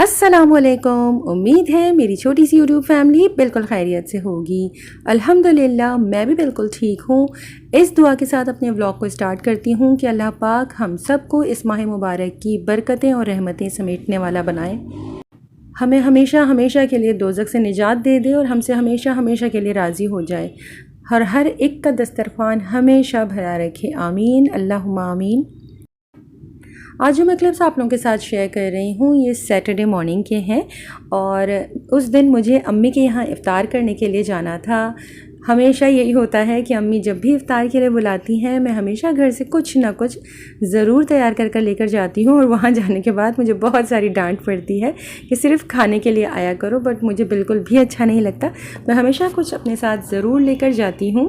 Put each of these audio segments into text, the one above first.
अस्सलामुअलैकुम। उम्मीद है मेरी छोटी सी यूट्यूब फैमिली बिल्कुल खैरियत से होगी। अल्हम्दुलिल्लाह मैं भी बिल्कुल ठीक हूँ। इस दुआ के साथ अपने व्लॉग को स्टार्ट करती हूँ कि अल्लाह पाक हम सबको इस माह मुबारक की बरकतें और रहमतें समेटने वाला बनाए, हमें हमेशा हमेशा के लिए दोज़ख से निजात दे दे और हमसे हमेशा हमेशा के लिए राज़ी हो जाए। हर एक का दस्तरखान हमेशा भरा रखे, आमीन अल्लाहुम्मा आमीन। आज जो मैं क्लिप्स आप लोगों के साथ शेयर कर रही हूँ ये सैटरडे मॉर्निंग के हैं और उस दिन मुझे अम्मी के यहाँ इफ़्तार करने के लिए जाना था। हमेशा यही होता है कि अम्मी जब भी इफ़्तार के लिए बुलाती हैं मैं हमेशा घर से कुछ ना कुछ ज़रूर तैयार कर लेकर जाती हूँ और वहाँ जाने के बाद मुझे बहुत सारी डांट पड़ती है कि सिर्फ़ खाने के लिए आया करो, बट मुझे बिल्कुल भी अच्छा नहीं लगता। मैं हमेशा कुछ अपने साथ ज़रूर लेकर जाती हूँ।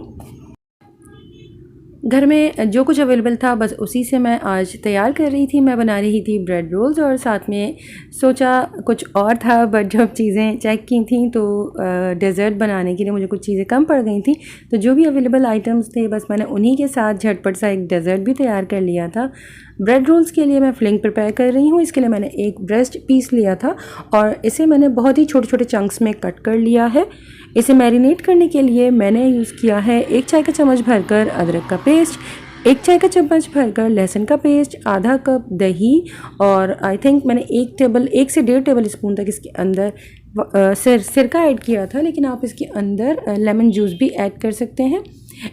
घर में जो कुछ अवेलेबल था बस उसी से मैं आज तैयार कर रही थी। मैं बना रही थी ब्रेड रोल्स और साथ में सोचा कुछ और था, बट जब चीज़ें चेक की थी तो डेज़र्ट बनाने के लिए मुझे कुछ चीज़ें कम पड़ गई थी, तो जो भी अवेलेबल आइटम्स थे बस मैंने उन्हीं के साथ झटपट सा एक डेज़र्ट भी तैयार कर लिया था। ब्रेड रोल्स के लिए मैं फिलिंग प्रिपेयर कर रही हूँ। इसके लिए मैंने एक ब्रेस्ट पीस लिया था और इसे मैंने बहुत ही छोटे छोटे चंक्स में कट कर लिया है। इसे मैरिनेट करने के लिए मैंने यूज़ किया है 1 चाय का चम्मच भरकर अदरक का पेस्ट, 1 चाय का चम्मच भरकर लहसुन का पेस्ट, आधा कप दही और आई थिंक मैंने 1 से 1.5 टेबल स्पून तक इसके अंदर सिरका ऐड किया था, लेकिन आप इसके अंदर लेमन जूस भी ऐड कर सकते हैं।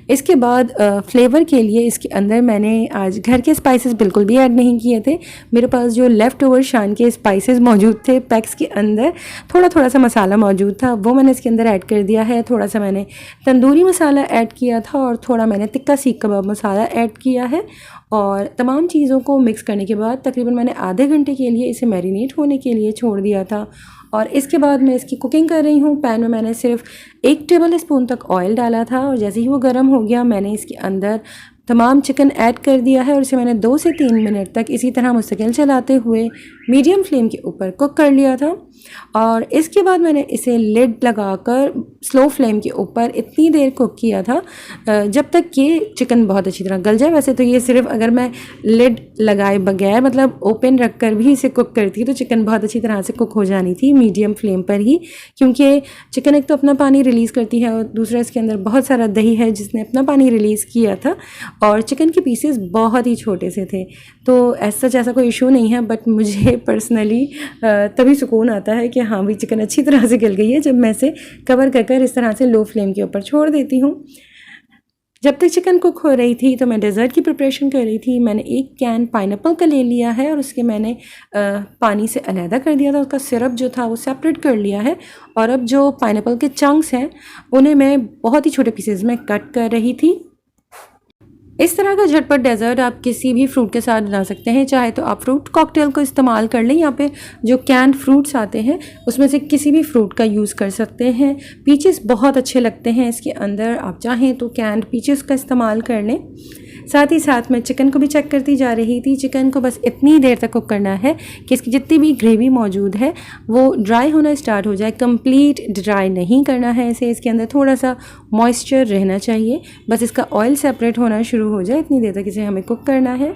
इसके बाद फ्लेवर के लिए इसके अंदर मैंने आज घर के स्पाइसेस बिल्कुल भी ऐड नहीं किए थे। मेरे पास जो लेफ़्ट ओवर शान के स्पाइसेस मौजूद थे पैक्स के अंदर, थोड़ा सा मसाला मौजूद था, वो मैंने इसके अंदर ऐड कर दिया है। थोड़ा सा मैंने तंदूरी मसाला ऐड किया था और थोड़ा मैंने तिक्का सीख कबाब मसाला ऐड किया है और तमाम चीज़ों को मिक्स करने के बाद तकरीबन मैंने आधे घंटे के लिए इसे मैरिनेट होने के लिए छोड़ दिया था। और इसके बाद मैं इसकी कुकिंग कर रही हूँ। पैन में मैंने सिर्फ 1 टेबल स्पून तक ऑयल डाला था और जैसे ही वो गर्म हो गया मैंने इसके अंदर तमाम चिकन ऐड कर दिया है और इसे मैंने 2 से 3 मिनट तक इसी तरह मुस्तकिल चलाते हुए मीडियम फ्लेम के ऊपर कुक कर लिया था। और इसके बाद मैंने इसे लिड लगाकर स्लो फ्लेम के ऊपर इतनी देर कुक किया था जब तक कि चिकन बहुत अच्छी तरह गल जाए। वैसे तो ये सिर्फ अगर मैं लिड लगाए बगैर मतलब ओपन रख कर भी इसे कुक करती तो चिकन बहुत अच्छी तरह से कुक हो जानी थी मीडियम फ्लेम पर ही, क्योंकि चिकन एक तो अपना पानी रिलीज़ करती है और दूसरा इसके अंदर बहुत सारा दही है जिसने अपना पानी रिलीज़ किया था और चिकन के पीसेस बहुत ही छोटे से थे। तो ऐसा कोई इशू नहीं है, बट मुझे पर्सनली तभी सुकून आता है कि हाँ भाई चिकन अच्छी तरह से गल गई है जब मैं इसे कवर कर इस तरह से लो फ्लेम के ऊपर छोड़ देती हूँ। जब तक चिकन कुक हो रही थी तो मैं डेज़र्ट की प्रिपरेशन कर रही थी। मैंने 1 कैन पाइनएप्पल का ले लिया है और उसके मैंने पानी से अलहदा कर दिया था, उसका सिरप जो था वो सेपरेट कर लिया है और अब जो पाइनएप्पल के चंक्स हैं उन्हें मैं बहुत ही छोटे पीसेज में कट कर रही थी। इस तरह का झटपट डेज़र्ट आप किसी भी फ्रूट के साथ बना सकते हैं, चाहे तो आप फ्रूट कॉकटेल को इस्तेमाल कर लें। यहाँ पे जो कैंड फ्रूट्स आते हैं उसमें से किसी भी फ्रूट का यूज़ कर सकते हैं। पीचेस बहुत अच्छे लगते हैं इसके अंदर, आप चाहें तो कैंड पीचेस का इस्तेमाल कर लें। साथ ही साथ मैं चिकन को भी चेक करती जा रही थी। चिकन को बस इतनी देर तक कुक करना है कि इसकी जितनी भी ग्रेवी मौजूद है वो ड्राई होना स्टार्ट हो जाए। कंप्लीट ड्राई नहीं करना है इसे, इसके अंदर थोड़ा सा मॉइस्चर रहना चाहिए, बस इसका ऑयल सेपरेट होना शुरू हो जाए इतनी देर तक इसे हमें कुक करना है।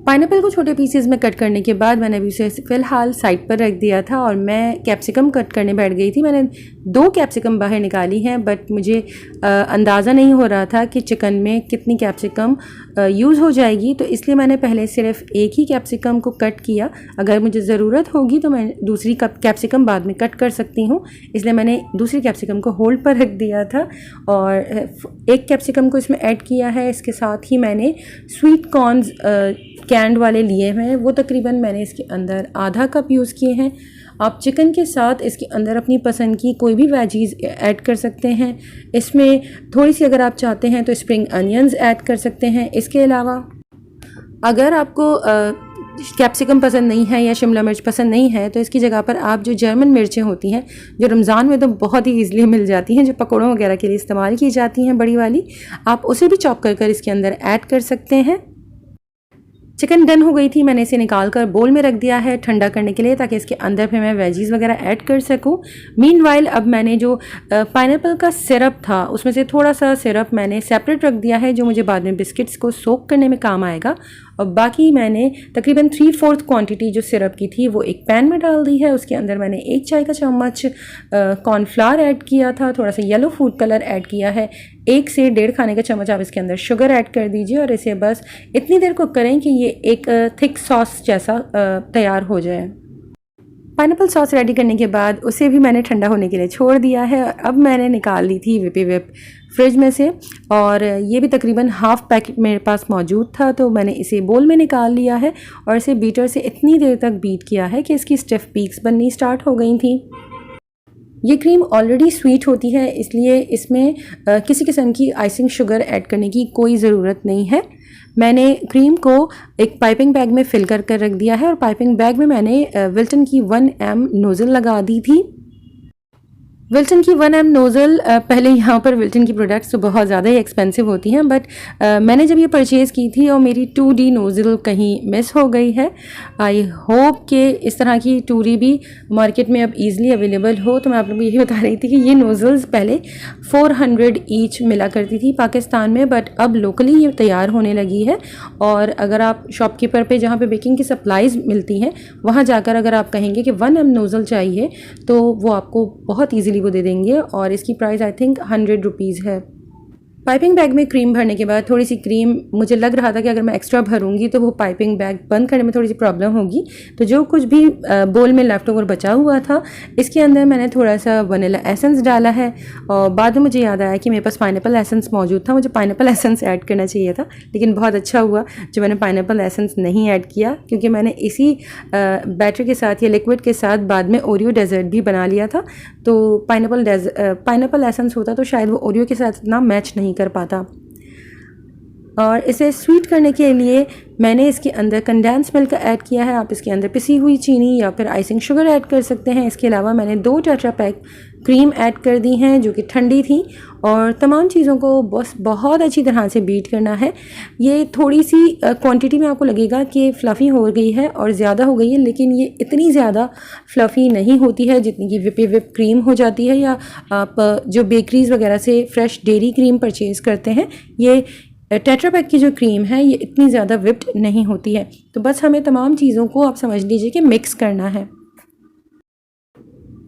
पाइनएप्पल को छोटे पीसेस में कट करने के बाद मैंने अभी उसे फ़िलहाल साइड पर रख दिया था और मैं कैप्सिकम कट करने बैठ गई थी। मैंने 2 कैप्सिकम बाहर निकाली हैं, बट मुझे अंदाज़ा नहीं हो रहा था कि चिकन में कितनी कैप्सिकम यूज़ हो जाएगी, तो इसलिए मैंने पहले सिर्फ एक ही कैप्सिकम को कट किया। अगर मुझे ज़रूरत होगी तो मैं दूसरी कैप्सिकम बाद में कट कर सकती हूँ, इसलिए मैंने दूसरी कैप्सिकम को होल्ड पर रख दिया था और 1 कैप्सिकम को इसमें ऐड किया है। इसके साथ ही मैंने स्वीट कॉर्न्स कैंड वाले लिए हैं, वो तकरीबन मैंने इसके अंदर आधा कप यूज़ किए हैं। आप चिकन के साथ इसके अंदर अपनी पसंद की कोई भी वेजीज़ ऐड कर सकते हैं। इसमें थोड़ी सी अगर आप चाहते हैं तो स्प्रिंग अनियंस ऐड कर सकते हैं। इसके अलावा अगर आपको कैप्सिकम पसंद नहीं है या शिमला मिर्च पसंद नहीं है तो इसकी जगह पर आप जो जर्मन मिर्चें होती हैं जो रमज़ान में तो बहुत ही ईज़िली मिल जाती हैं, जो पकौड़ों वगैरह के लिए इस्तेमाल की जाती हैं बड़ी वाली, आप उसे भी चॉप कर इसके अंदर ऐड कर सकते हैं। चिकन डन हो गई थी, मैंने इसे निकाल कर बोल में रख दिया है ठंडा करने के लिए, ताकि इसके अंदर फिर मैं वेजीज़ वगैरह ऐड कर सकूं। मीनवाइल अब मैंने जो पाइनएप्पल का सिरप था उसमें से थोड़ा सा सिरप मैंने सेपरेट रख दिया है, जो मुझे बाद में बिस्किट्स को सोक करने में काम आएगा। और बाकी मैंने तकरीबन 3/4 क्वांटिटी जो सिरप की थी वो एक पैन में डाल दी है। उसके अंदर मैंने 1 चाय का चम्मच कॉर्नफ्लावर ऐड किया था, थोड़ा सा येलो फूड कलर ऐड किया है, 1 से 1.5 खाने का चम्मच आप इसके अंदर शुगर ऐड कर दीजिए और इसे बस इतनी देर कुक करें कि ये एक थिक सॉस जैसा तैयार हो जाए। पाइनएप्पल सॉस रेडी करने के बाद उसे भी मैंने ठंडा होने के लिए छोड़ दिया है। अब मैंने निकाल ली थी विपी विप फ्रिज में से, और ये भी तकरीबन हाफ पैकेट मेरे पास मौजूद था, तो मैंने इसे बोल में निकाल लिया है और इसे बीटर से इतनी देर तक बीट किया है कि इसकी स्टिफ पीक्स बननी स्टार्ट हो गई थी। ये क्रीम ऑलरेडी स्वीट होती है, इसलिए इसमें किसी किस्म की आइसिंग शुगर ऐड करने की कोई ज़रूरत नहीं है। मैंने क्रीम को एक पाइपिंग बैग में फिल कर रख दिया है और पाइपिंग बैग में मैंने विल्टन की 1M नोज़ल लगा दी थी। विल्टन की 1M नोज़ल, पहले यहाँ पर विल्टन की प्रोडक्ट्स तो बहुत ज़्यादा ही एक्सपेंसिव होती हैं, बट मैंने जब ये परचेज़ की थी और मेरी 2D नोज़ल कहीं मिस हो गई है। आई होप कि इस तरह की 2D भी मार्केट में अब ईज़िली अवेलेबल हो। तो मैं आप लोगों को यही बता रही थी कि ये नोज़ल्स पहले 400 ईच मिला करती थी पाकिस्तान में, बट अब लोकली ये तैयार होने लगी है। और अगर आप शॉपकीपर पे जहाँ पे बेकिंग की सप्लाईज़ मिलती हैं वहाँ जाकर अगर आप कहेंगे कि 1M नोज़ल चाहिए तो वो आपको बहुत ईज़िली वो दे देंगे, और इसकी प्राइस आई थिंक 100 रुपीज़ है। पाइपिंग बैग में क्रीम भरने के बाद थोड़ी सी क्रीम मुझे लग रहा था कि अगर मैं एक्स्ट्रा भरूंगी तो वो पाइपिंग बैग बंद करने में थोड़ी सी प्रॉब्लम होगी, तो जो कुछ भी बोल में लेफ्ट ओवर बचा हुआ था इसके अंदर मैंने थोड़ा सा वनीला एसेंस डाला है। और बाद में मुझे याद आया कि मेरे पास पाइनएप्पल एसेंस मौजूद था, मुझे पाइनएप्पल एसेंस ऐड करना चाहिए था, लेकिन बहुत अच्छा हुआ जो मैंने पाइनएप्पल एसेंस नहीं ऐड किया, क्योंकि मैंने इसी बैटर के साथ या लिक्विड के साथ बाद में ओरियो डेजर्ट भी बना लिया था। तो पाइनएप्पल एसेंस होता तो शायद वो ओरियो के साथ इतना मैच नहीं कर पाता। और इसे स्वीट करने के लिए मैंने इसके अंदर कंडेंस मिल्क ऐड किया है। आप इसके अंदर पिसी हुई चीनी या फिर आइसिंग शुगर ऐड कर सकते हैं। इसके अलावा मैंने 2 टेट्रा पैक क्रीम ऐड कर दी हैं जो कि ठंडी थी, और तमाम चीज़ों को बस बहुत अच्छी तरह से बीट करना है। ये थोड़ी सी क्वांटिटी में आपको लगेगा कि फ़्लफ़ी हो गई है और ज़्यादा हो गई है, लेकिन ये इतनी ज़्यादा फ़्लफ़ी नहीं होती है जितनी कि विप क्रीम हो जाती है, या आप जो बेकरीज़ वगैरह से फ्रेश डेयरी क्रीम परचेज़ करते हैं। ये टेट्रा पैक की जो क्रीम है ये इतनी ज़्यादा विप्ड नहीं होती है। तो बस हमें तमाम चीज़ों को आप समझ लीजिए कि मिक्स करना है।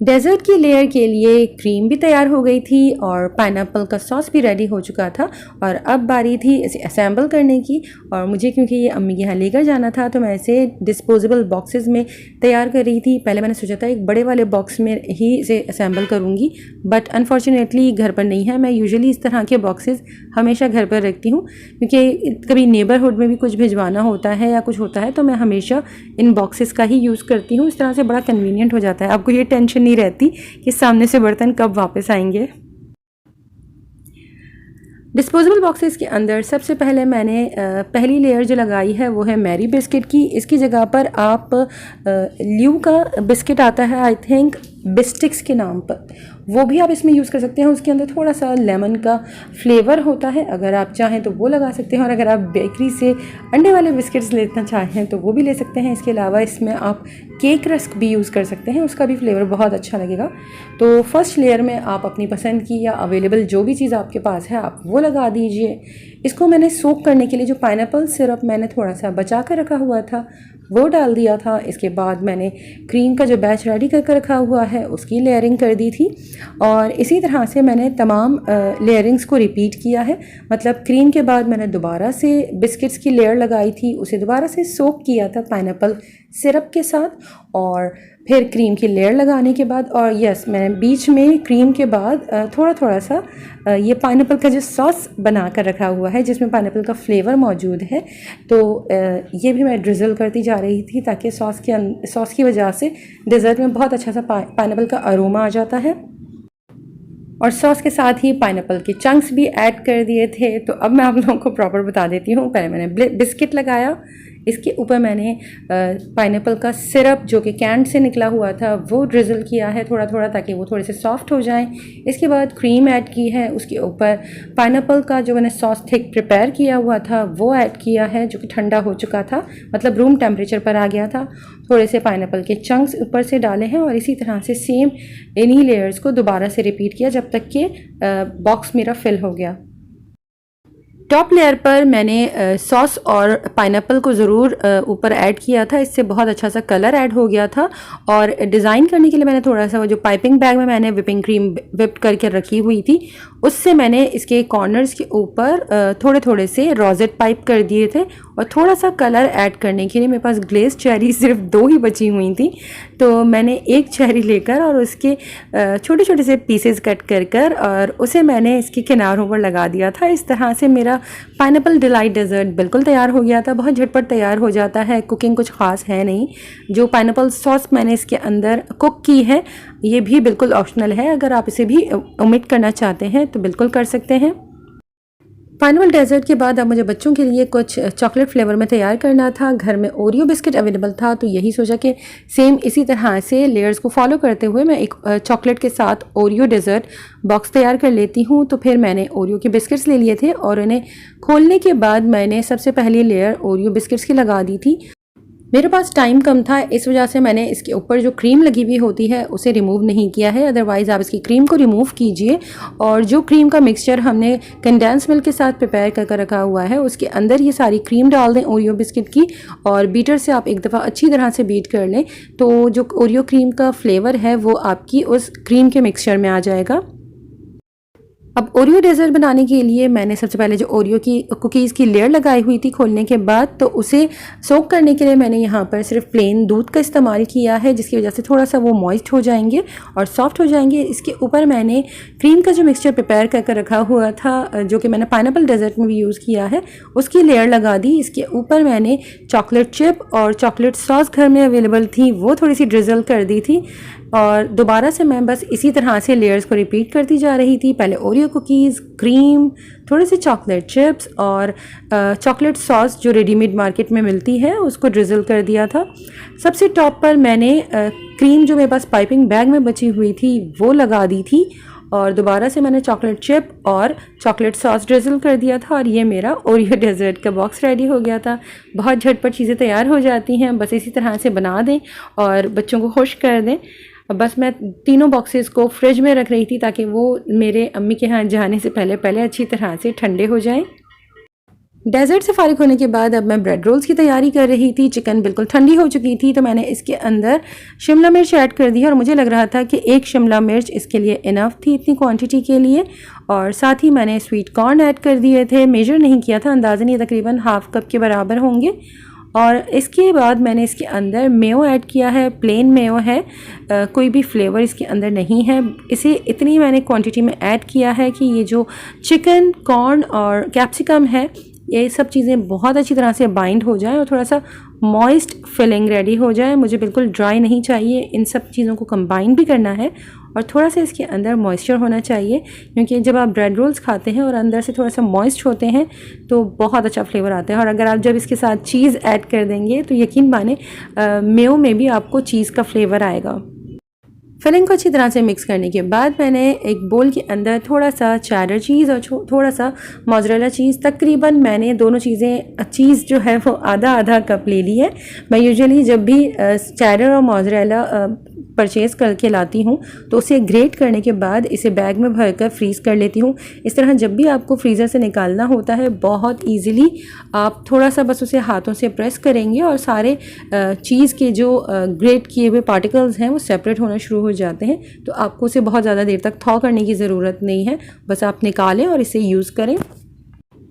डेज़र्ट की लेयर के लिए क्रीम भी तैयार हो गई थी और पाइनएप्पल का सॉस भी रेडी हो चुका था, और अब बारी थी इसे असेंबल करने की। और मुझे क्योंकि ये अम्मी के यहाँ लेकर जाना था तो मैं इसे डिस्पोजेबल बॉक्सेस में तैयार कर रही थी। पहले मैंने सोचा था एक बड़े वाले बॉक्स में ही इसे असेंबल करूँगी, बट अनफॉर्चुनेटली घर पर नहीं है। मैं यूजुअली इस तरह के बॉक्सेस हमेशा घर पर रखती हूँ, क्योंकि कभी नेबरहुड में भी कुछ भिजवाना होता है या कुछ होता है तो मैं हमेशा इन बॉक्सेस का ही यूज़ करती हूँ। इस तरह से बड़ा कन्वीनियंट हो जाता है, आपको ये टेंशन नहीं रहती कि सामने से बर्तन कब वापस आएंगे। डिस्पोजेबल बॉक्सेस के अंदर सबसे पहले मैंने पहली लेयर जो लगाई है वो है मैरी बिस्किट की। इसकी जगह पर आप ल्यू का बिस्किट आता है आई थिंक बिस्टिक्स के नाम पर, वो भी आप इसमें यूज़ कर सकते हैं। उसके अंदर थोड़ा सा लेमन का फ्लेवर होता है, अगर आप चाहें तो वो लगा सकते हैं। और अगर आप बेकरी से अंडे वाले बिस्किट्स लेना चाहें तो वो भी ले सकते हैं। इसके अलावा इसमें आप केक रस्क भी यूज़ कर सकते हैं, उसका भी फ्लेवर बहुत अच्छा लगेगा। तो फर्स्ट लेयर में आप अपनी पसंद की या अवेलेबल जो भी चीज़ आपके पास है आप वो लगा दीजिए। इसको मैंने सोक करने के लिए जो पाइनएप्पल सिरप मैंने थोड़ा सा बचा कर रखा हुआ था वो डाल दिया था। इसके बाद मैंने क्रीम का जो बैच रेडी करके रखा हुआ है उसकी लेयरिंग कर दी थी, और इसी तरह से मैंने तमाम लेयरिंग्स को रिपीट किया है। मतलब क्रीम के बाद मैंने दोबारा से बिस्किट्स की लेयर लगाई थी, उसे दोबारा से सोक किया था पाइनएप्पल सिरप के साथ, और फिर क्रीम की लेयर लगाने के बाद, और यस मैंने बीच में क्रीम के बाद थोड़ा थोड़ा सा ये पाइनएप्पल का जो सॉस बना कर रखा हुआ है जिसमें पाइनएप्पल का फ्लेवर मौजूद है, तो ये भी मैं ड्रिज़ल करती जा रही थी ताकि सॉस की वजह से डेज़र्ट में बहुत अच्छा सा पाइनएप्पल का अरोमा आ जाता है। और सॉस के साथ ही पाइनएप्पल के चंक्स भी ऐड कर दिए थे। तो अब मैं आप लोगों को प्रॉपर बता देती हूँ। पहले मैंने बिस्किट लगाया, इसके ऊपर मैंने पाइनएप्पल का सिरप जो कि कैन से निकला हुआ था वो ड्रिज़ल किया है थोड़ा थोड़ा, ताकि वो थोड़े से सॉफ्ट हो जाएं। इसके बाद क्रीम ऐड की है, उसके ऊपर पाइनएप्पल का जो मैंने सॉस थिक प्रिपेयर किया हुआ था वो ऐड किया है, जो कि ठंडा हो चुका था, मतलब रूम टेम्परेचर पर आ गया था। थोड़े से पाइनएप्पल के चंक्स ऊपर से डाले हैं और इसी तरह से सेम इन्हीं लेयर्स को दोबारा से रिपीट किया जब तक कि बॉक्स मेरा फिल हो गया। टॉप लेयर पर मैंने सॉस और पाइनएप्पल को ज़रूर ऊपर ऐड किया था, इससे बहुत अच्छा सा कलर ऐड हो गया था। और डिज़ाइन करने के लिए मैंने थोड़ा सा वो जो पाइपिंग बैग में मैंने विपिंग क्रीम विप करके रखी हुई थी, उससे मैंने इसके कॉर्नर्स के ऊपर थोड़े थोड़े से रोजेट पाइप कर दिए थे। और थोड़ा सा कलर ऐड करने के लिए मेरे पास ग्लेज चेरी सिर्फ 2 ही बची हुई थी, तो मैंने एक चेरी लेकर और उसके छोटे छोटे से पीसेस कट कर और उसे मैंने इसके किनारों पर लगा दिया था। इस तरह से मेरा पाइनएप्पल डिलाइट डेजर्ट बिल्कुल तैयार हो गया था। बहुत झटपट तैयार हो जाता है, कुकिंग कुछ ख़ास है नहीं। जो पाइनएप्पल सॉस मैंने इसके अंदर कुक की है ये भी बिल्कुल ऑप्शनल है, अगर आप इसे भी ओमिट करना चाहते हैं तो बिल्कुल कर सकते हैं। पाइनएप्पल डेजर्ट के बाद अब मुझे बच्चों के लिए कुछ चॉकलेट फ्लेवर में तैयार करना था। घर में ओरियो बिस्किट अवेलेबल था, तो यही सोचा कि सेम इसी तरह से लेयर्स को फॉलो करते हुए मैं एक चॉकलेट के साथ ओरियो डेजर्ट बॉक्स तैयार कर लेती हूँ। तो फिर मैंने ओरियो के बिस्किट्स ले लिए थे और उन्हें खोलने के बाद मैंने सबसे पहली लेयर ओरियो बिस्किट्स की लगा दी थी। मेरे पास टाइम कम था, इस वजह से मैंने इसके ऊपर जो क्रीम लगी हुई होती है उसे रिमूव नहीं किया है। अदरवाइज़ आप इसकी क्रीम को रिमूव कीजिए और जो क्रीम का मिक्सचर हमने कंडेंस मिल्क के साथ प्रिपेयर कर रखा हुआ है उसके अंदर ये सारी क्रीम डाल दें ओरियो बिस्किट की, और बीटर से आप एक दफ़ा अच्छी तरह से बीट कर लें, तो जो ओरियो क्रीम का फ्लेवर है वो आपकी उस क्रीम के मिक्सचर में आ जाएगा। अब ओरियो डेजर्ट बनाने के लिए मैंने सबसे पहले जो ओरियो की कुकीज़ की लेयर लगाई हुई थी खोलने के बाद, तो उसे सोक करने के लिए मैंने यहाँ पर सिर्फ प्लेन दूध का इस्तेमाल किया है, जिसकी वजह से थोड़ा सा वो मॉइस्ट हो जाएंगे और सॉफ्ट हो जाएंगे। इसके ऊपर मैंने क्रीम का जो मिक्सचर प्रिपेयर कर रखा हुआ था, जो कि मैंने पाइनएप्पल डेजर्ट में भी यूज़ किया है, उसकी लेयर लगा दी। इसके ऊपर मैंने चॉकलेट चिप और चॉकलेट सॉस घर में अवेलेबल थी वो थोड़ी सी ड्रिजल कर दी थी, और दोबारा से मैं बस इसी तरह से लेयर्स को रिपीट करती जा रही थी। पहले ओरियो कुकीज़, क्रीम, थोड़े से चॉकलेट चिप्स और चॉकलेट सॉस जो रेडीमेड मार्केट में मिलती है उसको ड्रिजल कर दिया था। सबसे टॉप पर मैंने क्रीम जो मेरे पास पाइपिंग बैग में बची हुई थी वो लगा दी थी, और दोबारा से मैंने चॉकलेट चिप और चॉकलेट सॉस ड्रिजल कर दिया था, और ये मेरा ओरियो डेजर्ट का बॉक्स रेडी हो गया था। बहुत झटपट चीज़ें तैयार हो जाती हैं, बस इसी तरह से बना दें और बच्चों को खुश कर दें। बस मैं तीनों बॉक्सेस को फ्रिज में रख रही थी ताकि वो मेरे अम्मी के यहाँ जाने से पहले अच्छी तरह से ठंडे हो जाएं। डेजर्ट से फारिग होने के बाद अब मैं ब्रेड रोल्स की तैयारी कर रही थी। चिकन बिल्कुल ठंडी हो चुकी थी, तो मैंने इसके अंदर शिमला मिर्च ऐड कर दी और मुझे लग रहा था कि एक शिमला मिर्च इसके लिए इनफ थी इतनी क्वांटिटी के लिए। और साथ ही मैंने स्वीट कॉर्न ऐड कर दिए थे, मेजर नहीं किया था, अंदाज़न ये तकरीबन हाफ कप के बराबर होंगे। और इसके बाद मैंने इसके अंदर मेयो ऐड किया है, प्लेन मेयो है, कोई भी फ्लेवर इसके अंदर नहीं है। इसे इतनी मैंने क्वांटिटी में ऐड किया है कि ये जो चिकन, कॉर्न और कैप्सिकम है ये सब चीज़ें बहुत अच्छी तरह से बाइंड हो जाए और थोड़ा सा मॉइस्ट फिलिंग रेडी हो जाए। मुझे बिल्कुल ड्राई नहीं चाहिए, इन सब चीज़ों को कंबाइन भी करना है और थोड़ा सा इसके अंदर मॉइस्चर होना चाहिए, क्योंकि जब आप ब्रेड रोल्स खाते हैं और अंदर से थोड़ा सा मॉइस्ट होते हैं तो बहुत अच्छा फ्लेवर आता है। और अगर आप जब इसके साथ चीज़ ऐड कर देंगे तो यकीन माने मेयो में भी आपको चीज़ का फ्लेवर आएगा। फिलिंग को अच्छी तरह से मिक्स करने के बाद मैंने एक बोल के अंदर थोड़ा सा चेडर चीज़ और थोड़ा सा मोज़रेला चीज़, तकरीबन मैंने दोनों चीज़ें, चीज़ जो है वो आधा आधा कप ले ली है। मैं यूजुअली जब भी चेडर और मोज़रेला परचेज़ करके लाती हूँ तो उसे ग्रेट करने के बाद इसे बैग में भरकर फ्रीज़ कर लेती हूँ। इस तरह जब भी आपको फ्रीज़र से निकालना होता है बहुत ईज़िली आप थोड़ा सा बस उसे हाथों से प्रेस करेंगे और सारे चीज़ के जो ग्रेट किए हुए पार्टिकल्स हैं वो सेपरेट होना शुरू हो जाते हैं। तो आपको उसे बहुत ज़्यादा देर तक थॉ करने की ज़रूरत नहीं है, बस आप निकालें और इसे यूज़ करें।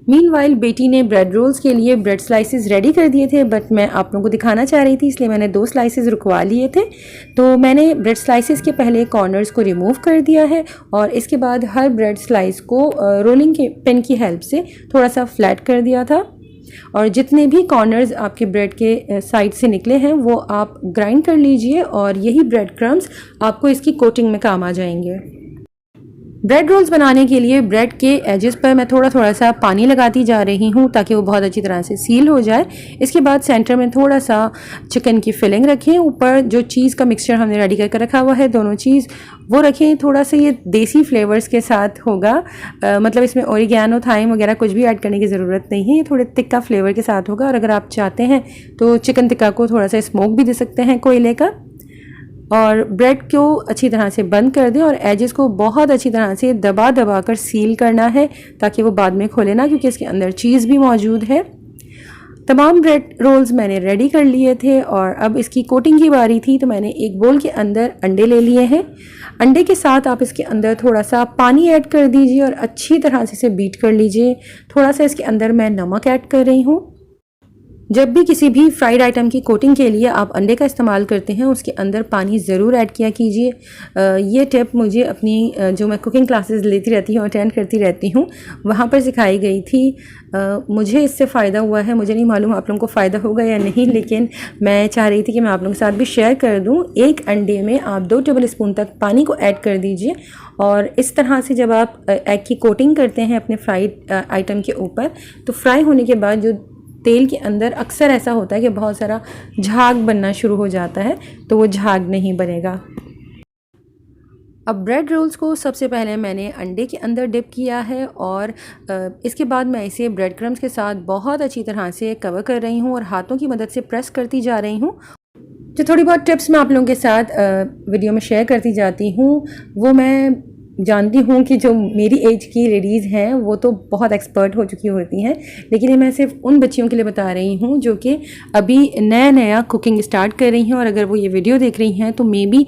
मीनवाइल बेटी ने ब्रेड रोल्स के लिए ब्रेड स्लाइसेस रेडी कर दिए थे, बट मैं आप लोगों को दिखाना चाह रही थी इसलिए मैंने 2 स्लाइसेस रुकवा लिए थे। तो मैंने ब्रेड स्लाइसेस के पहले कॉर्नर्स को रिमूव कर दिया है और इसके बाद हर ब्रेड स्लाइस को रोलिंग के पिन की हेल्प से थोड़ा सा फ्लैट कर दिया था। और जितने भी कॉर्नर्स आपके ब्रेड के साइड से निकले हैं वो आप ग्राइंड कर लीजिए और यही ब्रेड क्रम्स आपको इसकी कोटिंग में काम आ जाएंगे। ब्रेड रोल्स बनाने के लिए ब्रेड के एजेस पर मैं थोड़ा थोड़ा सा पानी लगाती जा रही हूँ ताकि वो बहुत अच्छी तरह से सील हो जाए। इसके बाद सेंटर में थोड़ा सा चिकन की फिलिंग रखें, ऊपर जो चीज़ का मिक्सचर हमने रेडी करके रखा हुआ है दोनों चीज़ वो रखें। थोड़ा सा ये देसी फ्लेवर्स के साथ होगा, मतलब इसमें ओरिगैनो थाइम वगैरह कुछ भी ऐड करने की ज़रूरत नहीं है, ये थोड़े तिक्का फ्लेवर के साथ होगा। और अगर आप चाहते हैं तो चिकन टिक्का को थोड़ा सा स्मोक भी दे सकते हैं कोयले का। और ब्रेड को अच्छी तरह से बंद कर दें और एजेस को बहुत अच्छी तरह से दबा दबा कर सील करना है ताकि वो बाद में खोले ना, क्योंकि इसके अंदर चीज़ भी मौजूद है। तमाम ब्रेड रोल्स मैंने रेडी कर लिए थे और अब इसकी कोटिंग की बारी थी, तो मैंने एक बोल के अंदर अंडे ले लिए हैं। अंडे के साथ आप इसके अंदर थोड़ा सा पानी ऐड कर दीजिए और अच्छी तरह से इसे बीट कर लीजिए। थोड़ा सा इसके अंदर मैं नमक ऐड कर रही हूँ। जब भी किसी भी फ्राइड आइटम की कोटिंग के लिए आप अंडे का इस्तेमाल करते हैं उसके अंदर पानी ज़रूर ऐड किया कीजिए। ये टिप मुझे अपनी जो मैं कुकिंग क्लासेस लेती रहती हूँ, अटेंड करती रहती हूँ, वहाँ पर सिखाई गई थी। मुझे इससे फ़ायदा हुआ है, मुझे नहीं मालूम आप लोगों को फ़ायदा होगा या नहीं, लेकिन मैं चाह रही थी कि मैं आप लोगों के साथ भी शेयर कर दूँ। एक अंडे में आप 2 टेबल स्पून तक पानी को ऐड कर दीजिए और इस तरह से जब आप एग की कोटिंग करते हैं अपने फ्राइड आइटम के ऊपर, तो फ्राई होने के बाद जो तेल के अंदर अक्सर ऐसा होता है कि बहुत सारा झाग बनना शुरू हो जाता है, तो वो झाग नहीं बनेगा। अब ब्रेड रोल्स को सबसे पहले मैंने अंडे के अंदर डिप किया है और इसके बाद मैं इसे ब्रेड क्रम्स के साथ बहुत अच्छी तरह से कवर कर रही हूँ और हाथों की मदद से प्रेस करती जा रही हूँ। जो थोड़ी बहुत टिप्स मैं आप लोगों के साथ वीडियो में शेयर करती जाती हूँ, वो मैं जानती हूँ कि जो मेरी एज की लेडीज़ हैं वो तो बहुत एक्सपर्ट हो चुकी होती हैं, लेकिन ये मैं सिर्फ उन बच्चियों के लिए बता रही हूँ जो कि अभी नया नया कुकिंग स्टार्ट कर रही हैं। और अगर वो ये वीडियो देख रही हैं तो मे बी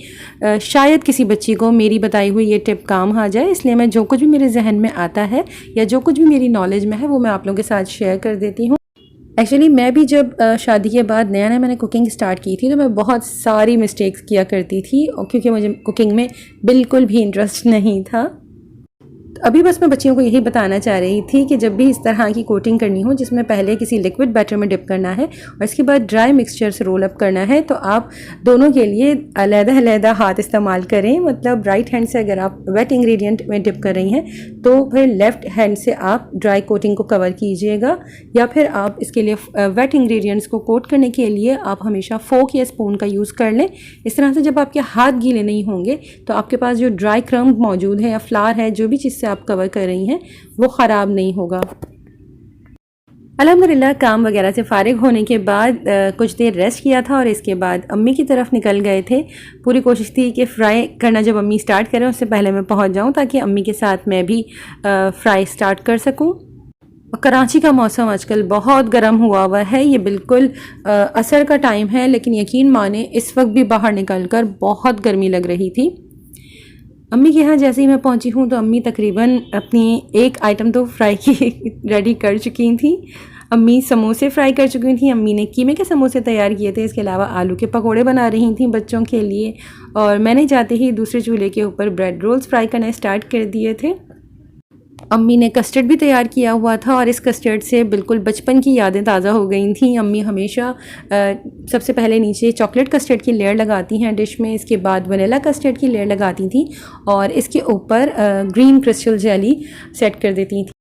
शायद किसी बच्ची को मेरी बताई हुई ये टिप काम आ जाए, इसलिए मैं जो कुछ भी मेरे जहन में आता है या जो कुछ भी मेरी नॉलेज में है वो मैं आप लोगों के साथ शेयर कर देती हूँ। एक्चुअली मैं भी जब शादी के बाद नया नया मैंने कुकिंग स्टार्ट की थी तो मैं बहुत सारी मिस्टेक्स किया करती थी, और क्योंकि मुझे कुकिंग में बिल्कुल भी इंटरेस्ट नहीं था। अभी बस मैं बच्चियों को यही बताना चाह रही थी कि जब भी इस तरह की कोटिंग करनी हो जिसमें पहले किसी लिक्विड बैटर में डिप करना है और इसके बाद ड्राई मिक्सचर से रोल अप करना है, तो आप दोनों के लिए अलग-अलग हाथ इस्तेमाल करें। मतलब राइट हैंड से अगर आप वेट इंग्रेडिएंट में डिप कर रही हैं तो फिर लेफ़्ट हैंड से आप ड्राई कोटिंग को कवर कीजिएगा, या फिर आप इसके लिए वेट इंग्रेडिएंट्स को कोट करने के लिए आप हमेशा फोक या स्पून का यूज़ कर लें। इस तरह से जब आपके हाथ गीले नहीं होंगे तो आपके पास जो ड्राई क्रम्ब मौजूद है या फ्लावर है, जो भी चीज़ आप कवर कर रही हैं, वो ख़राब नहीं होगा। अल्हम्दुलिल्लाह काम वगैरह से फ़ारिग होने के बाद कुछ देर रेस्ट किया था और इसके बाद अम्मी की तरफ निकल गए थे। पूरी कोशिश थी कि फ्राई करना जब अम्मी स्टार्ट करें उससे पहले मैं पहुंच जाऊं ताकि अम्मी के साथ मैं भी फ्राई स्टार्ट कर सकूं। कराची का मौसम आजकल बहुत गर्म हुआ है, ये बिल्कुल असर का टाइम है, लेकिन यकीन माने इस वक्त भी बाहर निकलकर बहुत गर्मी लग रही थी। अम्मी के यहाँ जैसे ही मैं पहुँची हूँ तो अम्मी तकरीबन अपनी एक आइटम तो फ्राई की रेडी कर चुकी थी। अम्मी समोसे फ्राई कर चुकी थी, अम्मी ने कीमे के समोसे तैयार किए थे, इसके अलावा आलू के पकोड़े बना रही थी बच्चों के लिए, और मैंने जाते ही दूसरे चूल्हे के ऊपर ब्रेड रोल्स फ्राई करना स्टार्ट कर दिए थे। अम्मी ने कस्टर्ड भी तैयार किया हुआ था और इस कस्टर्ड से बिल्कुल बचपन की यादें ताज़ा हो गई थी। अम्मी हमेशा सबसे पहले नीचे चॉकलेट कस्टर्ड की लेयर लगाती हैं डिश में, इसके बाद वनीला कस्टर्ड की लेयर लगाती थी और इसके ऊपर ग्रीन क्रिस्टल जेली सेट कर देती थी।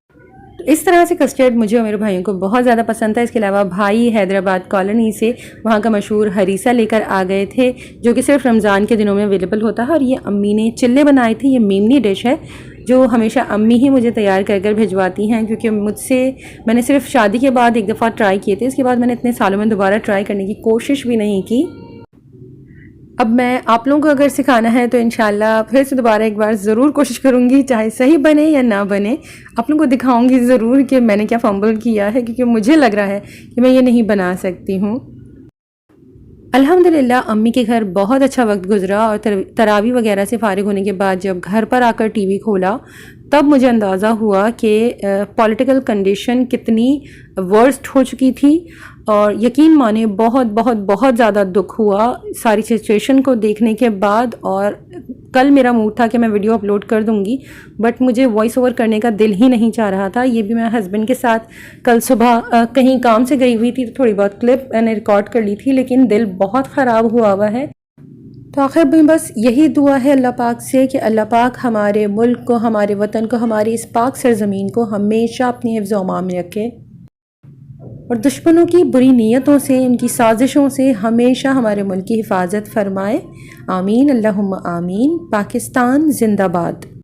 इस तरह से कस्टर्ड मुझे और मेरे भाइयों को बहुत ज़्यादा पसंद था। इसके अलावा भाई हैदराबाद कॉलोनी से वहाँ का मशहूर हरीसा लेकर आ गए थे जो कि सिर्फ रमज़ान के दिनों में अवेलेबल होता है, और ये अम्मी ने चिल्ले बनाए थे। ये मेमनी डिश है जो हमेशा अम्मी ही मुझे तैयार कर कर भिजवाती हैं, क्योंकि मैंने सिर्फ शादी के बाद एक दफ़ा ट्राई किए थे, इसके बाद मैंने इतने सालों में दोबारा ट्राई करने की कोशिश भी नहीं की। अब मैं आप लोगों को अगर सिखाना है तो इंशाल्लाह फिर से दोबारा एक बार ज़रूर कोशिश करूँगी, चाहे सही बने या ना बने आप लोगों को दिखाऊँगी ज़रूर कि मैंने क्या फंबल किया है, क्योंकि मुझे लग रहा है कि मैं ये नहीं बना सकती हूँ। अल्हम्दुलिल्लाह अम्मी के घर बहुत अच्छा वक्त गुजरा और तरावी वगैरह से फ़ारिग होने के बाद जब घर पर आकर टीवी खोला तब मुझे अंदाज़ा हुआ कि पॉलिटिकल कंडीशन कितनी वर्स्ट हो चुकी थी, और यकीन माने बहुत बहुत बहुत ज़्यादा दुख हुआ सारी सिचुएशन को देखने के बाद। और कल मेरा मूड था कि मैं वीडियो अपलोड कर दूंगी, बट मुझे वॉइस ओवर करने का दिल ही नहीं चाह रहा था। ये भी मैं हस्बैंड के साथ कल सुबह कहीं काम से गई हुई थी तो थोड़ी बहुत क्लिप मैंने रिकॉर्ड कर ली थी, लेकिन दिल बहुत ख़राब हुआ है। तो आखिर में बस यही दुआ है अल्लाह पाक से कि अल्लाह पाक हमारे मुल्क को, हमारे वतन को, हमारी इस पाक सरज़मीन को हमेशा अपनी हिफ्ज़ व अमान में रखे और दुश्मनों की बुरी नीयतों से, उनकी साजिशों से हमेशा हमारे मुल्क की हिफाजत फरमाए। आमीन अल्लाहुम्मा आमीन। पाकिस्तान जिंदाबाद।